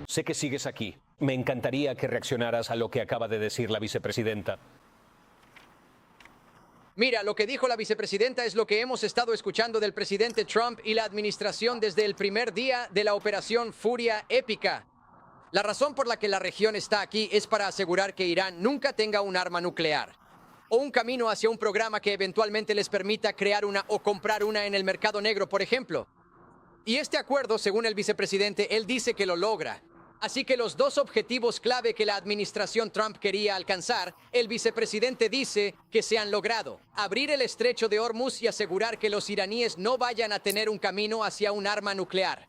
Sé que sigues aquí. Me encantaría que reaccionaras a lo que acaba de decir la vicepresidenta. Mira, lo que dijo la vicepresidenta es lo que hemos estado escuchando del presidente Trump y la administración desde el primer día de la operación Furia Épica. La razón por la que la región está aquí es para asegurar que Irán nunca tenga un arma nuclear o un camino hacia un programa que eventualmente les permita crear una o comprar una en el mercado negro, por ejemplo. Y este acuerdo, según el vicepresidente, él dice que lo logra. Así que los dos objetivos clave que la administración Trump quería alcanzar, el vicepresidente dice que se han logrado. Abrir el estrecho de Hormuz y asegurar que los iraníes no vayan a tener un camino hacia un arma nuclear.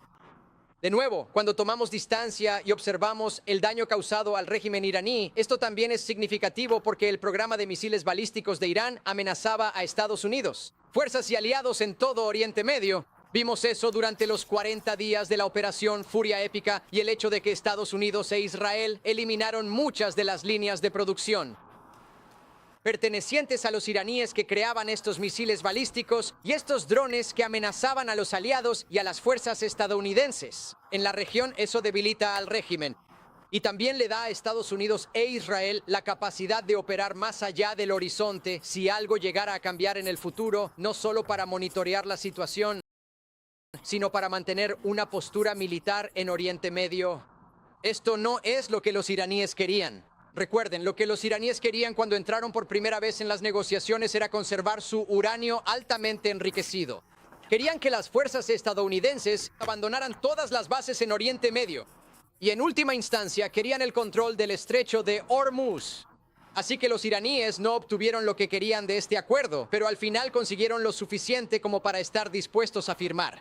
De nuevo, cuando tomamos distancia y observamos el daño causado al régimen iraní, esto también es significativo porque el programa de misiles balísticos de Irán amenazaba a Estados Unidos. Fuerzas y aliados en todo Oriente Medio. Vimos eso durante los 40 días de la operación Furia Épica y el hecho de que Estados Unidos e Israel eliminaron muchas de las líneas de producción pertenecientes a los iraníes que creaban estos misiles balísticos y estos drones que amenazaban a los aliados y a las fuerzas estadounidenses. En la región eso debilita al régimen y también le da a Estados Unidos e Israel la capacidad de operar más allá del horizonte si algo llegara a cambiar en el futuro, no solo para monitorear la situación, sino para mantener una postura militar en Oriente Medio. Esto no es lo que los iraníes querían. Recuerden, lo que los iraníes querían cuando entraron por primera vez en las negociaciones era conservar su uranio altamente enriquecido. Querían que las fuerzas estadounidenses abandonaran todas las bases en Oriente Medio. Y en última instancia, querían el control del estrecho de Hormuz. Así que los iraníes no obtuvieron lo que querían de este acuerdo, pero al final consiguieron lo suficiente como para estar dispuestos a firmar.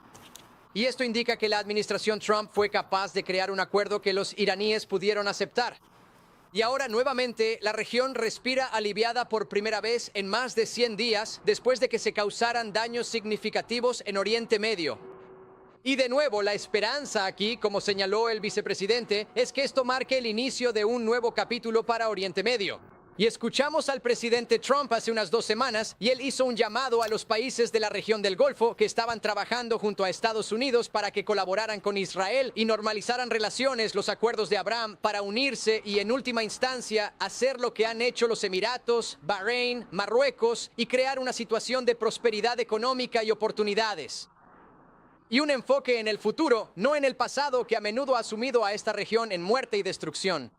Y esto indica que la administración Trump fue capaz de crear un acuerdo que los iraníes pudieron aceptar. Y ahora nuevamente la región respira aliviada por primera vez en más de 100 días después de que se causaran daños significativos en Oriente Medio. Y de nuevo, la esperanza aquí, como señaló el vicepresidente, es que esto marque el inicio de un nuevo capítulo para Oriente Medio. Y escuchamos al presidente Trump hace unas 2 semanas y él hizo un llamado a los países de la región del Golfo que estaban trabajando junto a Estados Unidos para que colaboraran con Israel y normalizaran relaciones, los acuerdos de Abraham, para unirse y en última instancia hacer lo que han hecho los Emiratos, Bahrein, Marruecos y crear una situación de prosperidad económica y oportunidades. Y un enfoque en el futuro, no en el pasado que a menudo ha sumido a esta región en muerte y destrucción.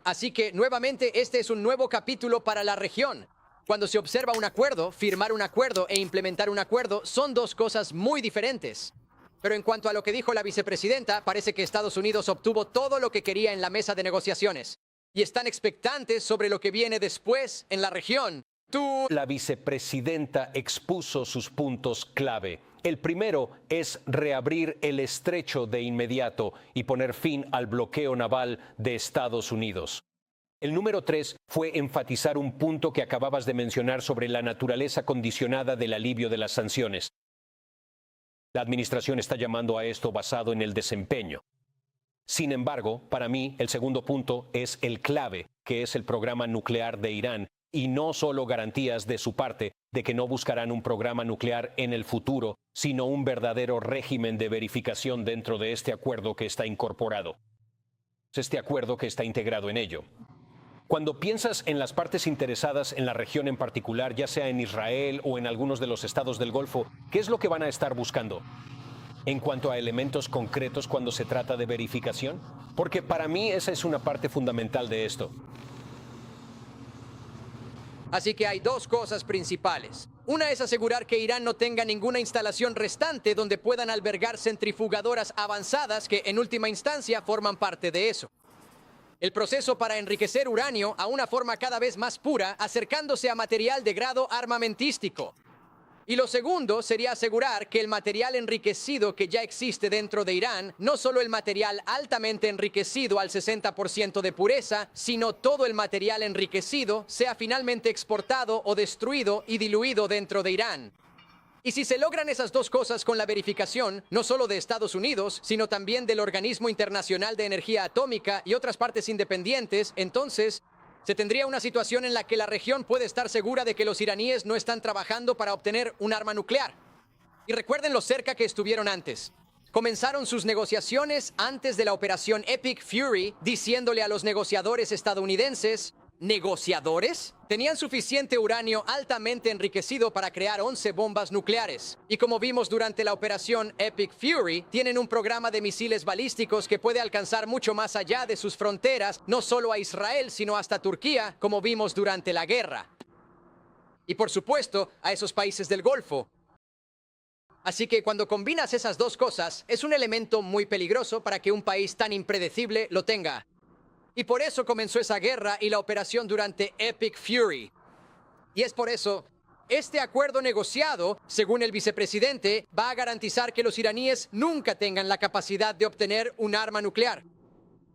Así que, nuevamente, este es un nuevo capítulo para la región. Cuando se observa un acuerdo, firmar un acuerdo e implementar un acuerdo son dos cosas muy diferentes. Pero en cuanto a lo que dijo la vicepresidenta, parece que Estados Unidos obtuvo todo lo que quería en la mesa de negociaciones. Y están expectantes sobre lo que viene después en la región. La vicepresidenta expuso sus puntos clave. El primero es reabrir el estrecho de inmediato y poner fin al bloqueo naval de Estados Unidos. El número 3 fue enfatizar un punto que acababas de mencionar sobre la naturaleza condicionada del alivio de las sanciones. La administración está llamando a esto basado en el desempeño. Sin embargo, para mí, el segundo punto es el clave, que es el programa nuclear de Irán, y no solo garantías de su parte de que no buscarán un programa nuclear en el futuro, sino un verdadero régimen de verificación dentro de este acuerdo que está incorporado. Este acuerdo que está integrado en ello. Cuando piensas en las partes interesadas en la región en particular, ya sea en Israel o en algunos de los estados del Golfo, ¿qué es lo que van a estar buscando? En cuanto a elementos concretos cuando se trata de verificación, porque para mí esa es una parte fundamental de esto. Así que hay dos cosas principales. Una es asegurar que Irán no tenga ninguna instalación restante donde puedan albergar centrifugadoras avanzadas que en última instancia forman parte de eso. El proceso para enriquecer uranio a una forma cada vez más pura, acercándose a material de grado armamentístico. Y lo segundo sería asegurar que el material enriquecido que ya existe dentro de Irán, no solo el material altamente enriquecido al 60% de pureza, sino todo el material enriquecido sea finalmente exportado o destruido y diluido dentro de Irán. Y si se logran esas dos cosas con la verificación, no solo de Estados Unidos, sino también del Organismo Internacional de Energía Atómica y otras partes independientes, entonces se tendría una situación en la que la región puede estar segura de que los iraníes no están trabajando para obtener un arma nuclear. Y recuerden lo cerca que estuvieron antes. comenzaron sus negociaciones antes de la operación Epic Fury, diciéndole a los negociadores estadounidenses, ¿negociadores? Tenían suficiente uranio altamente enriquecido para crear 11 bombas nucleares. Y como vimos durante la operación Epic Fury, tienen un programa de misiles balísticos que puede alcanzar mucho más allá de sus fronteras, no solo a Israel, sino hasta Turquía, como vimos durante la guerra. Y por supuesto, a esos países del Golfo. Así que cuando combinas esas dos cosas, es un elemento muy peligroso para que un país tan impredecible lo tenga. Y por eso comenzó esa guerra y la operación durante Epic Fury. Y es por eso, este acuerdo negociado, según el vicepresidente, va a garantizar que los iraníes nunca tengan la capacidad de obtener un arma nuclear.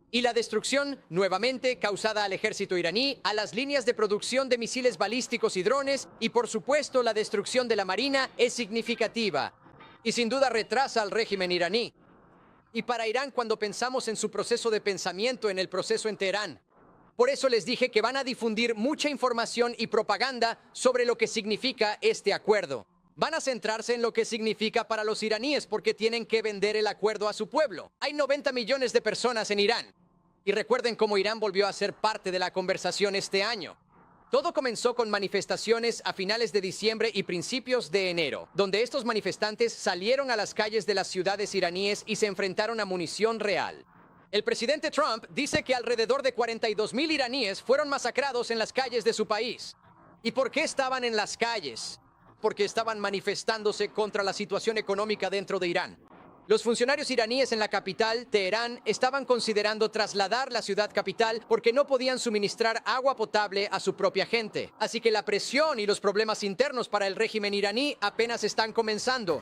Y la destrucción, nuevamente, causada al ejército iraní, a las líneas de producción de misiles balísticos y drones, y por supuesto la destrucción de la marina, es significativa. Y sin duda retrasa al régimen iraní. Y para Irán, cuando pensamos en su proceso de pensamiento en el proceso en Teherán. Por eso les dije que van a difundir mucha información y propaganda sobre lo que significa este acuerdo. Van a centrarse en lo que significa para los iraníes porque tienen que vender el acuerdo a su pueblo. Hay 90 millones de personas en Irán. Y recuerden cómo Irán volvió a ser parte de la conversación este año. Todo comenzó con manifestaciones a finales de diciembre y principios de enero, donde estos manifestantes salieron a las calles de las ciudades iraníes y se enfrentaron a munición real. El presidente Trump dice que alrededor de 42,000 iraníes fueron masacrados en las calles de su país. ¿Y por qué estaban en las calles? Porque estaban manifestándose contra la situación económica dentro de Irán. Los funcionarios iraníes en la capital, Teherán, estaban considerando trasladar la ciudad capital porque no podían suministrar agua potable a su propia gente. Así que la presión y los problemas internos para el régimen iraní apenas están comenzando.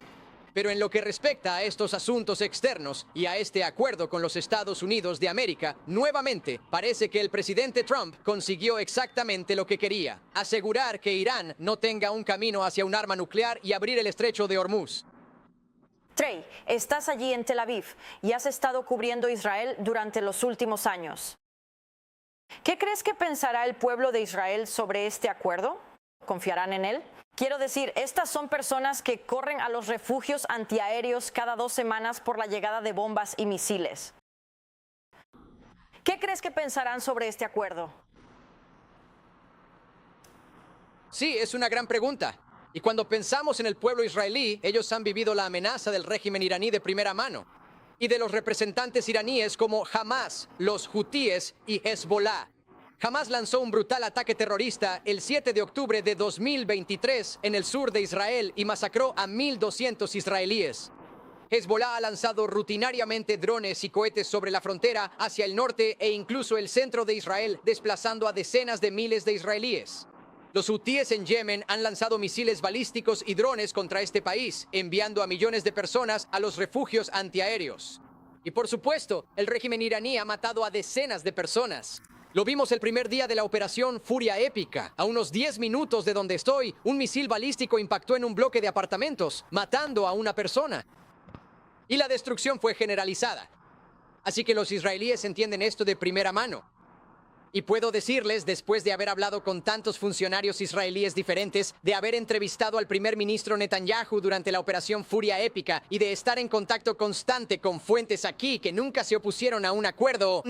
Pero en lo que respecta a estos asuntos externos y a este acuerdo con los Estados Unidos de América, nuevamente parece que el presidente Trump consiguió exactamente lo que quería: asegurar que Irán no tenga un camino hacia un arma nuclear y abrir el estrecho de Hormuz. Trey, estás allí en Tel Aviv y has estado cubriendo Israel durante los últimos años. ¿Qué crees que pensará el pueblo de Israel sobre este acuerdo? ¿Confiarán en él? Quiero decir, estas son personas que corren a los refugios antiaéreos cada 2 semanas por la llegada de bombas y misiles. ¿Qué crees que pensarán sobre este acuerdo? Sí, es una gran pregunta. Y cuando pensamos en el pueblo israelí, ellos han vivido la amenaza del régimen iraní de primera mano y de los representantes iraníes como Hamas, los hutíes y Hezbollah. Hamas lanzó un brutal ataque terrorista el 7 de octubre de 2023 en el sur de Israel y masacró a 1,200 israelíes. Hezbollah ha lanzado rutinariamente drones y cohetes sobre la frontera hacia el norte e incluso el centro de Israel, desplazando a decenas de miles de israelíes. Los hutíes en Yemen han lanzado misiles balísticos y drones contra este país, enviando a millones de personas a los refugios antiaéreos. Y por supuesto, el régimen iraní ha matado a decenas de personas. Lo vimos el primer día de la operación Furia Épica. A unos 10 minutos de donde estoy, un misil balístico impactó en un bloque de apartamentos, matando a una persona. Y la destrucción fue generalizada. Así que los israelíes entienden esto de primera mano. Y puedo decirles, después de haber hablado con tantos funcionarios israelíes diferentes, de haber entrevistado al primer ministro Netanyahu durante la operación Furia Épica y de estar en contacto constante con fuentes aquí que nunca se opusieron a un acuerdo,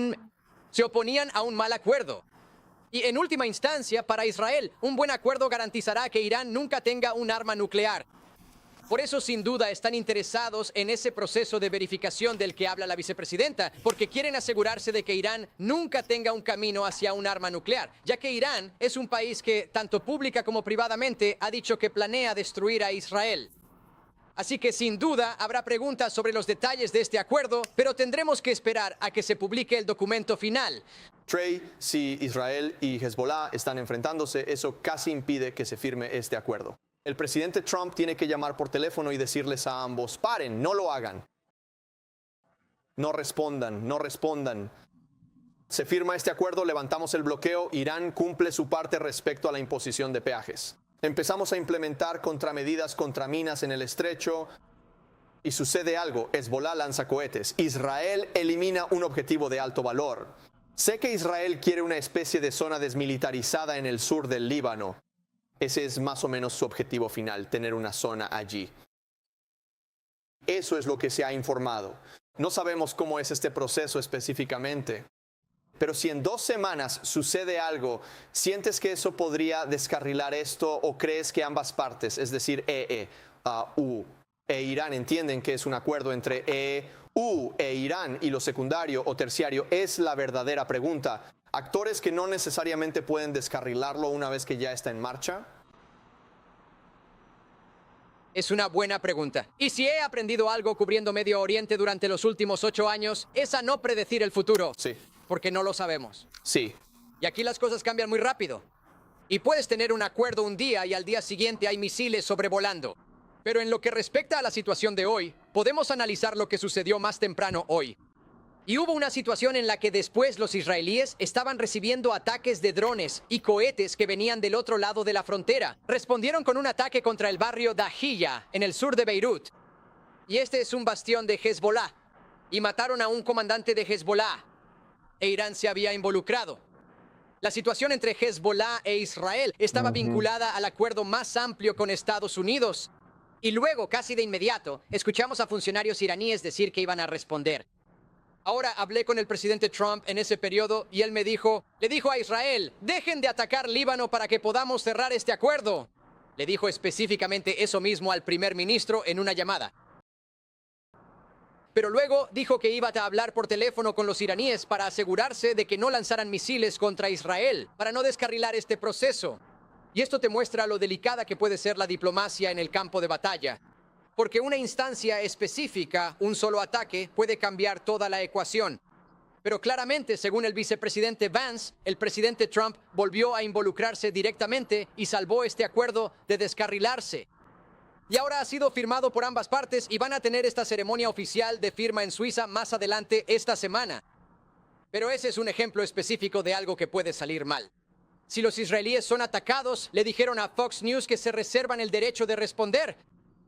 se oponían a un mal acuerdo. Y en última instancia, para Israel, un buen acuerdo garantizará que Irán nunca tenga un arma nuclear. Por eso, sin duda, están interesados en ese proceso de verificación del que habla la vicepresidenta, porque quieren asegurarse de que Irán nunca tenga un camino hacia un arma nuclear, ya que Irán es un país que, tanto pública como privadamente, ha dicho que planea destruir a Israel. Así que, sin duda, habrá preguntas sobre los detalles de este acuerdo, pero tendremos que esperar a que se publique el documento final. Trey, si Israel y Hezbollah están enfrentándose, eso casi impide que se firme este acuerdo. El presidente Trump tiene que llamar por teléfono y decirles a ambos: paren, no lo hagan. No respondan, no respondan. Se firma este acuerdo, levantamos el bloqueo, Irán cumple su parte respecto a la imposición de peajes. Empezamos a implementar contramedidas contra minas en el estrecho y sucede algo: Hezbollah lanza cohetes. Israel elimina un objetivo de alto valor. Sé que Israel quiere una especie de zona desmilitarizada en el sur del Líbano. Ese es más o menos su objetivo final, tener una zona allí. Eso es lo que se ha informado. No sabemos cómo es este proceso específicamente. Pero si en 2 semanas sucede algo, ¿sientes que eso podría descarrilar esto o crees que ambas partes, es decir, U e Irán, entienden que es un acuerdo entre EU e Irán y lo secundario o terciario es la verdadera pregunta? ¿Actores que no necesariamente pueden descarrilarlo una vez que ya está en marcha? Es una buena pregunta. Y si he aprendido algo cubriendo Medio Oriente durante los últimos 8 años, es a no predecir el futuro. Sí. Porque no lo sabemos. Sí. Y aquí las cosas cambian muy rápido. Y puedes tener un acuerdo un día y al día siguiente hay misiles sobrevolando. Pero en lo que respecta a la situación de hoy, podemos analizar lo que sucedió más temprano hoy. Y hubo una situación en la que después los israelíes estaban recibiendo ataques de drones y cohetes que venían del otro lado de la frontera. Respondieron con un ataque contra el barrio Dahiyya, en el sur de Beirut. Y este es un bastión de Hezbollah. Y mataron a un comandante de Hezbollah. E Irán se había involucrado. La situación entre Hezbollah e Israel estaba vinculada al acuerdo más amplio con Estados Unidos. Y luego, casi de inmediato, escuchamos a funcionarios iraníes decir que iban a responder. Ahora hablé con el presidente Trump en ese periodo y él le dijo a Israel, dejen de atacar Líbano para que podamos cerrar este acuerdo. Le dijo específicamente eso mismo al primer ministro en una llamada. Pero luego dijo que iba a hablar por teléfono con los iraníes para asegurarse de que no lanzaran misiles contra Israel, para no descarrilar este proceso. Y esto te muestra lo delicada que puede ser la diplomacia en el campo de batalla. Porque una instancia específica, un solo ataque, puede cambiar toda la ecuación. Pero claramente, según el vicepresidente Vance, el presidente Trump volvió a involucrarse directamente y salvó este acuerdo de descarrilarse. Y ahora ha sido firmado por ambas partes y van a tener esta ceremonia oficial de firma en Suiza más adelante esta semana. Pero ese es un ejemplo específico de algo que puede salir mal. Si los israelíes son atacados, le dijeron a Fox News que se reservan el derecho de responder.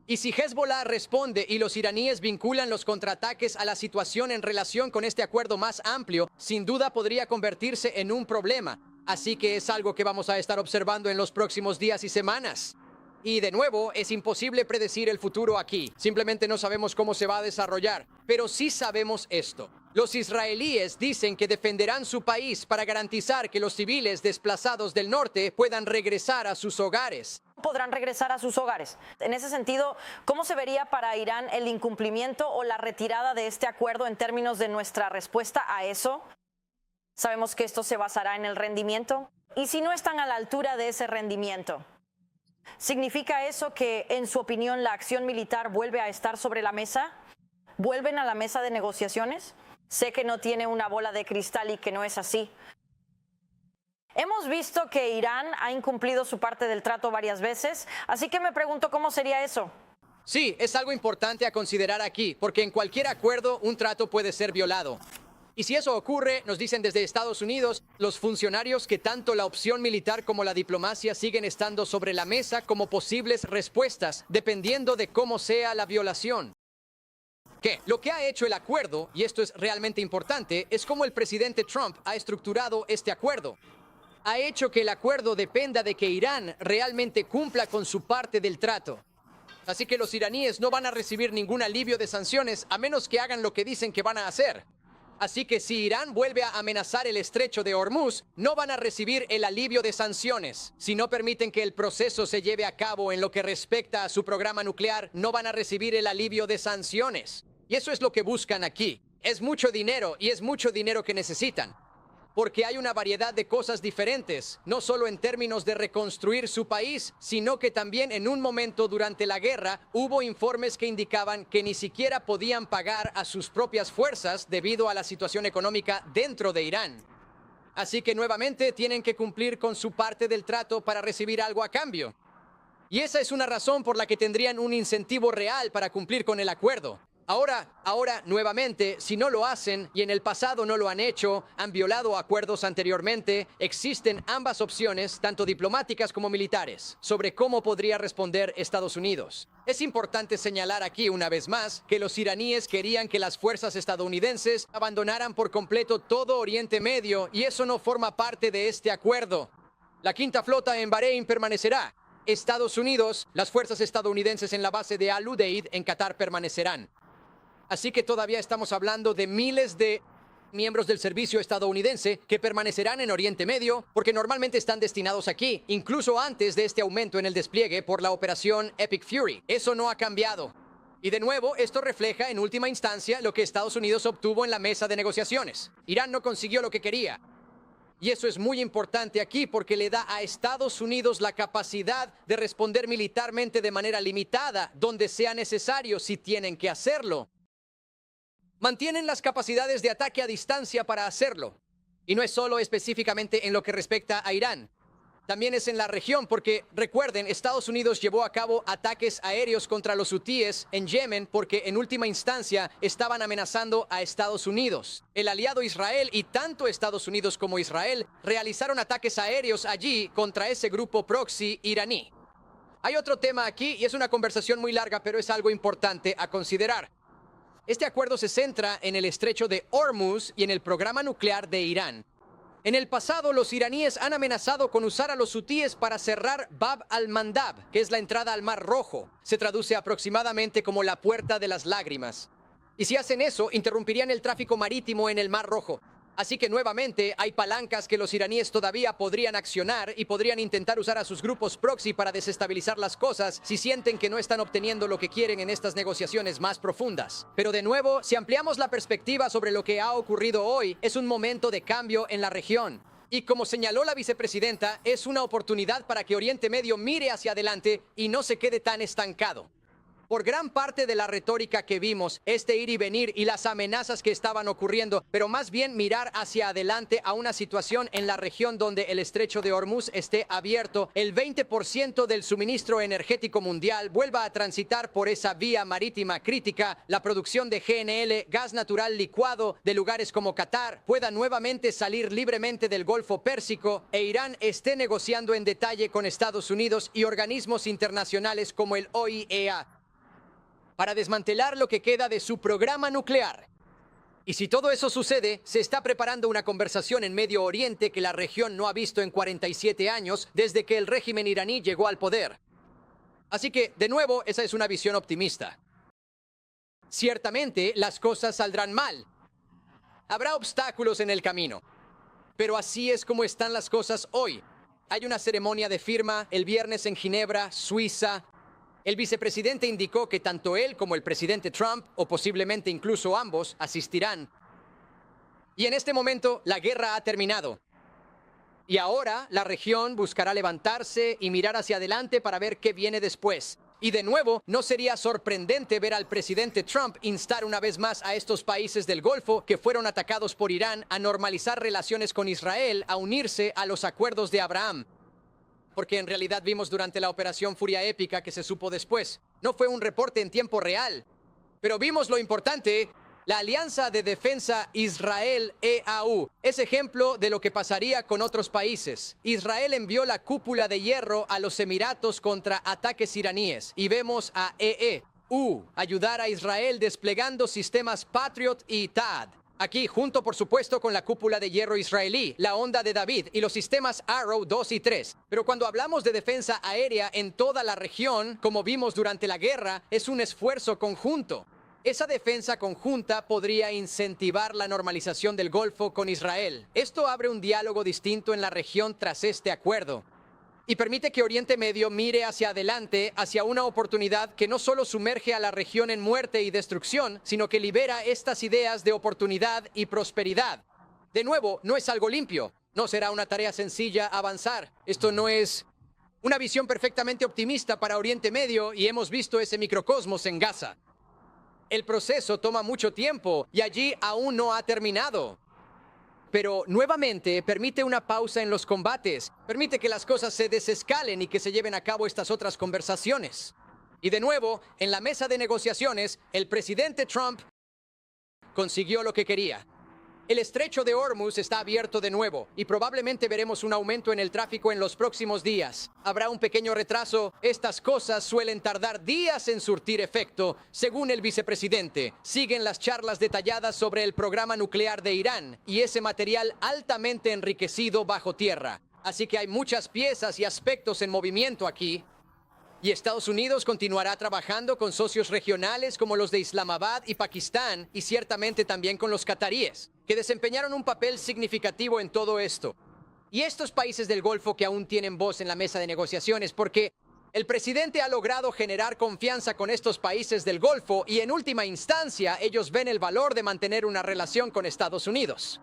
Y si Hezbollah responde y los iraníes vinculan los contraataques a la situación en relación con este acuerdo más amplio, sin duda podría convertirse en un problema. Así que es algo que vamos a estar observando en los próximos días y semanas. Y de nuevo, es imposible predecir el futuro aquí. Simplemente no sabemos cómo se va a desarrollar. Pero sí sabemos esto. Los israelíes dicen que defenderán su país para garantizar que los civiles desplazados del norte puedan regresar a sus hogares. Podrán regresar a sus hogares. En ese sentido, ¿cómo se vería para Irán el incumplimiento o la retirada de este acuerdo en términos de nuestra respuesta a eso? Sabemos que esto se basará en el rendimiento. ¿Y si no están a la altura de ese rendimiento? ¿Significa eso que, en su opinión, la acción militar vuelve a estar sobre la mesa? ¿Vuelven a la mesa de negociaciones? Sé que no tiene una bola de cristal y que no es así. Hemos visto que Irán ha incumplido su parte del trato varias veces, así que me pregunto cómo sería eso. Sí, es algo importante a considerar aquí, porque en cualquier acuerdo un trato puede ser violado. Y si eso ocurre, nos dicen desde Estados Unidos, los funcionarios que tanto la opción militar como la diplomacia siguen estando sobre la mesa como posibles respuestas, dependiendo de cómo sea la violación. ¿Qué? Lo que ha hecho el acuerdo, y esto es realmente importante, es cómo el presidente Trump ha estructurado este acuerdo. Ha hecho que el acuerdo dependa de que Irán realmente cumpla con su parte del trato. Así que los iraníes no van a recibir ningún alivio de sanciones a menos que hagan lo que dicen que van a hacer. Así que si Irán vuelve a amenazar el estrecho de Hormuz, no van a recibir el alivio de sanciones. Si no permiten que el proceso se lleve a cabo en lo que respecta a su programa nuclear, no van a recibir el alivio de sanciones. Y eso es lo que buscan aquí. Es mucho dinero y es mucho dinero que necesitan. Porque hay una variedad de cosas diferentes, no solo en términos de reconstruir su país, sino que también en un momento durante la guerra hubo informes que indicaban que ni siquiera podían pagar a sus propias fuerzas debido a la situación económica dentro de Irán. Así que nuevamente tienen que cumplir con su parte del trato para recibir algo a cambio. Y esa es una razón por la que tendrían un incentivo real para cumplir con el acuerdo. Ahora, nuevamente, si no lo hacen y en el pasado no lo han hecho, han violado acuerdos anteriormente, existen ambas opciones, tanto diplomáticas como militares, sobre cómo podría responder Estados Unidos. Es importante señalar aquí una vez más que los iraníes querían que las fuerzas estadounidenses abandonaran por completo todo Oriente Medio y eso no forma parte de este acuerdo. La quinta flota en Bahrein permanecerá. Estados Unidos, las fuerzas estadounidenses en la base de Al-Udeid en Qatar permanecerán. Así que todavía estamos hablando de miles de miembros del servicio estadounidense que permanecerán en Oriente Medio porque normalmente están destinados aquí, incluso antes de este aumento en el despliegue por la operación Epic Fury. Eso no ha cambiado. Y de nuevo, esto refleja en última instancia lo que Estados Unidos obtuvo en la mesa de negociaciones. Irán no consiguió lo que quería. Y eso es muy importante aquí porque le da a Estados Unidos la capacidad de responder militarmente de manera limitada, donde sea necesario si tienen que hacerlo. Mantienen las capacidades de ataque a distancia para hacerlo. Y no es solo específicamente en lo que respecta a Irán. También es en la región porque, recuerden, Estados Unidos llevó a cabo ataques aéreos contra los hutíes en Yemen porque en última instancia estaban amenazando a Estados Unidos. El aliado Israel y tanto Estados Unidos como Israel realizaron ataques aéreos allí contra ese grupo proxy iraní. Hay otro tema aquí y es una conversación muy larga, pero es algo importante a considerar. Este acuerdo se centra en el estrecho de Hormuz y en el programa nuclear de Irán. En el pasado, los iraníes han amenazado con usar a los hutíes para cerrar Bab al-Mandab, que es la entrada al Mar Rojo. Se traduce aproximadamente como la puerta de las lágrimas. Y si hacen eso, interrumpirían el tráfico marítimo en el Mar Rojo. Así que nuevamente hay palancas que los iraníes todavía podrían accionar y podrían intentar usar a sus grupos proxy para desestabilizar las cosas si sienten que no están obteniendo lo que quieren en estas negociaciones más profundas. Pero de nuevo, si ampliamos la perspectiva sobre lo que ha ocurrido hoy, es un momento de cambio en la región. Y como señaló la vicepresidenta, es una oportunidad para que Oriente Medio mire hacia adelante y no se quede tan estancado. Por gran parte de la retórica que vimos, este ir y venir y las amenazas que estaban ocurriendo, pero más bien mirar hacia adelante a una situación en la región donde el estrecho de Hormuz esté abierto, el 20% del suministro energético mundial vuelva a transitar por esa vía marítima crítica, la producción de GNL, gas natural licuado, de lugares como Qatar, pueda nuevamente salir libremente del Golfo Pérsico e Irán esté negociando en detalle con Estados Unidos y organismos internacionales como el OIEA. Para desmantelar lo que queda de su programa nuclear. Y si todo eso sucede, se está preparando una conversación en Medio Oriente que la región no ha visto en 47 años desde que el régimen iraní llegó al poder. Así que, de nuevo, esa es una visión optimista. Ciertamente, las cosas saldrán mal. Habrá obstáculos en el camino. Pero así es como están las cosas hoy. Hay una ceremonia de firma el viernes en Ginebra, Suiza. El vicepresidente indicó que tanto él como el presidente Trump, o posiblemente incluso ambos, asistirán. Y en este momento, la guerra ha terminado. Y ahora, la región buscará levantarse y mirar hacia adelante para ver qué viene después. Y de nuevo, no sería sorprendente ver al presidente Trump instar una vez más a estos países del Golfo que fueron atacados por Irán a normalizar relaciones con Israel, a unirse a los acuerdos de Abraham. Porque en realidad vimos durante la operación Furia Épica que se supo después. No fue un reporte en tiempo real. Pero vimos lo importante, la Alianza de Defensa Israel-EAU. Es ejemplo de lo que pasaría con otros países. Israel envió la cúpula de hierro a los Emiratos contra ataques iraníes. Y vemos a EEU ayudar a Israel desplegando sistemas Patriot y THAAD. Aquí, junto por supuesto con la cúpula de hierro israelí, la Onda de David y los sistemas Arrow 2 y 3. Pero cuando hablamos de defensa aérea en toda la región, como vimos durante la guerra, es un esfuerzo conjunto. Esa defensa conjunta podría incentivar la normalización del Golfo con Israel. Esto abre un diálogo distinto en la región tras este acuerdo. Y permite que Oriente Medio mire hacia adelante, hacia una oportunidad que no solo sumerge a la región en muerte y destrucción, sino que libera estas ideas de oportunidad y prosperidad. De nuevo, no es algo limpio. No será una tarea sencilla avanzar. Esto no es una visión perfectamente optimista para Oriente Medio y hemos visto ese microcosmos en Gaza. El proceso toma mucho tiempo y allí aún no ha terminado. Pero nuevamente permite una pausa en los combates, permite que las cosas se desescalen y que se lleven a cabo estas otras conversaciones. Y de nuevo, en la mesa de negociaciones, el presidente Trump consiguió lo que quería. El estrecho de Hormuz está abierto de nuevo y probablemente veremos un aumento en el tráfico en los próximos días. Habrá un pequeño retraso. Estas cosas suelen tardar días en surtir efecto, según el vicepresidente. Siguen las charlas detalladas sobre el programa nuclear de Irán y ese material altamente enriquecido bajo tierra. Así que hay muchas piezas y aspectos en movimiento aquí. Y Estados Unidos continuará trabajando con socios regionales como los de Islamabad y Pakistán, y ciertamente también con los cataríes, que desempeñaron un papel significativo en todo esto. Y estos países del Golfo que aún tienen voz en la mesa de negociaciones, porque el presidente ha logrado generar confianza con estos países del Golfo y en última instancia ellos ven el valor de mantener una relación con Estados Unidos.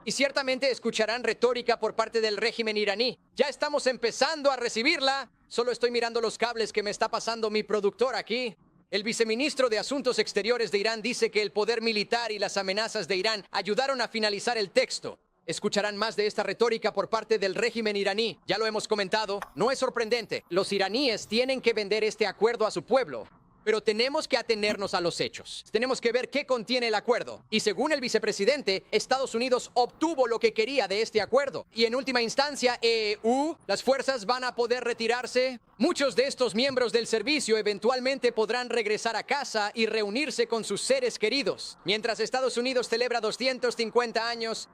Y ciertamente escucharán retórica por parte del régimen iraní. Ya estamos empezando a recibirla. Solo estoy mirando los cables que me está pasando mi productor aquí. El viceministro de Asuntos Exteriores de Irán dice que el poder militar y las amenazas de Irán ayudaron a finalizar el texto. Escucharán más de esta retórica por parte del régimen iraní. Ya lo hemos comentado, no es sorprendente. Los iraníes tienen que vender este acuerdo a su pueblo. Pero tenemos que atenernos a los hechos. Tenemos que ver qué contiene el acuerdo. Y según el vicepresidente, Estados Unidos obtuvo lo que quería de este acuerdo. Y en última instancia, las fuerzas van a poder retirarse. Muchos de estos miembros del servicio eventualmente podrán regresar a casa y reunirse con sus seres queridos. Mientras Estados Unidos celebra 250 años.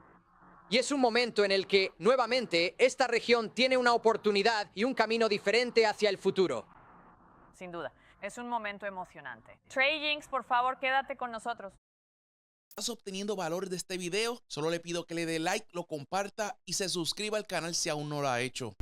Y es un momento en el que, nuevamente, esta región tiene una oportunidad y un camino diferente hacia el futuro. Sin duda. Es un momento emocionante. Trey Jinks, por favor, quédate con nosotros. ¿Estás obteniendo valor de este video? Solo le pido que le dé like, lo comparta y se suscriba al canal si aún no lo ha hecho.